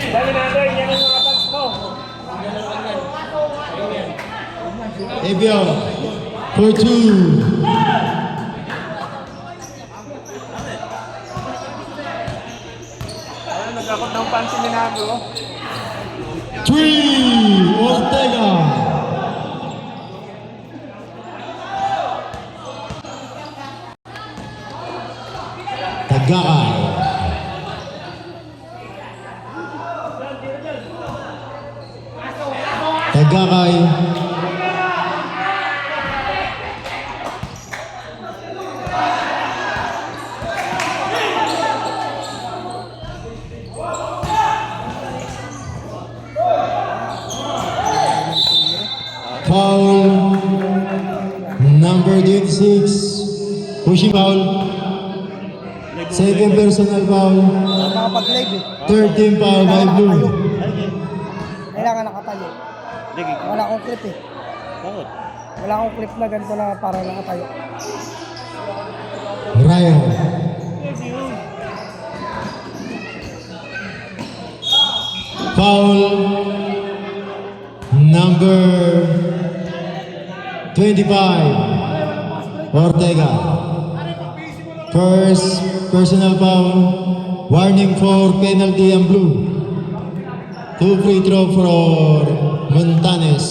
Dali natin, yan ang mga pants mo. Ebio, for 2. Ayun, nagkakot ng pants ni Nago. 3, Ortega. Tagakay. Tagakay. Foul number 26, pushing foul. Second personal foul. Nakapag-live eh. Third team foul by blue. Kailangan nakatayo. Wala akong clip eh. Bakit? Wala akong clip na ganito na para nakatayo. Ryan. Foul number 25, Ortega. First personal foul. Warning for penalty and blue. 2 free throw for Montanes.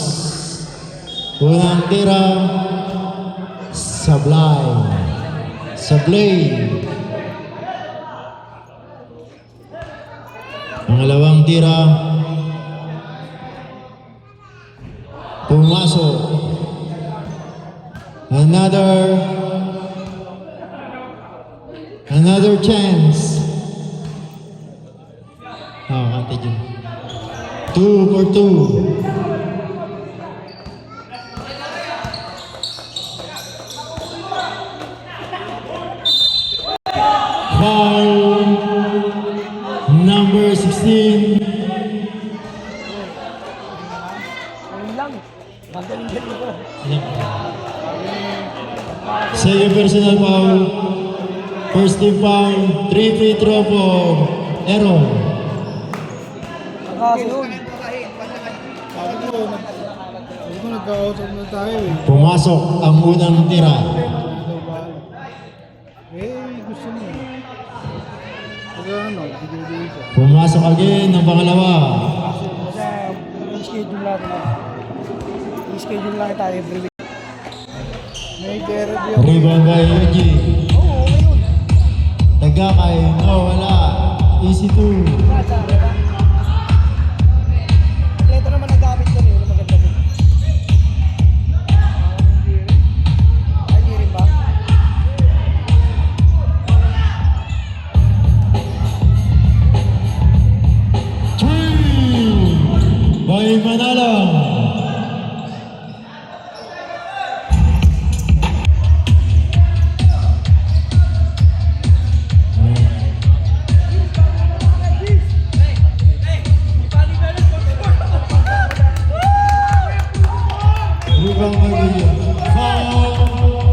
Unang tira, Sablay. Pangalawang tira, pumasok. Another chance. Kante dyan. 2 for 2. Foul number 16. Ayun lang. Magaling-galing ko. Second personal foul. First team foul. 3 free throw for Aaron. Kaso yun. Nagka-out na tayo eh. Pumasok ang unang tira. Gusto niya. Ano, bigay siya. Pumasok again ang pangalawa. Kasi i-schedule natin. I-schedule lang tayo every week. May Derek yung Rebound by Eugene. Oo, okay yun. Tagakay. No, wala. Easy 2. Kompleto naman ang gamit ko yun. Maganda din. Ay, di rin ba? By Manala. Rebound by William. Foul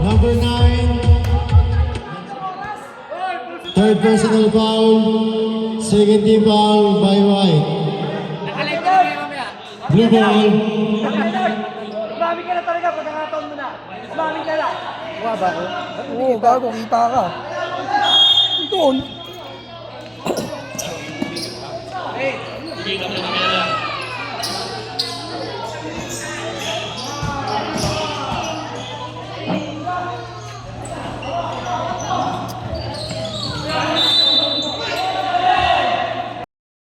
number 9. Third personal foul. Second team foul by White. Blue ball. Mami ka na talaga pag nakataon mo na. Mami ka na. Wala ba ako? Oo, gago. Kita ka. Doon.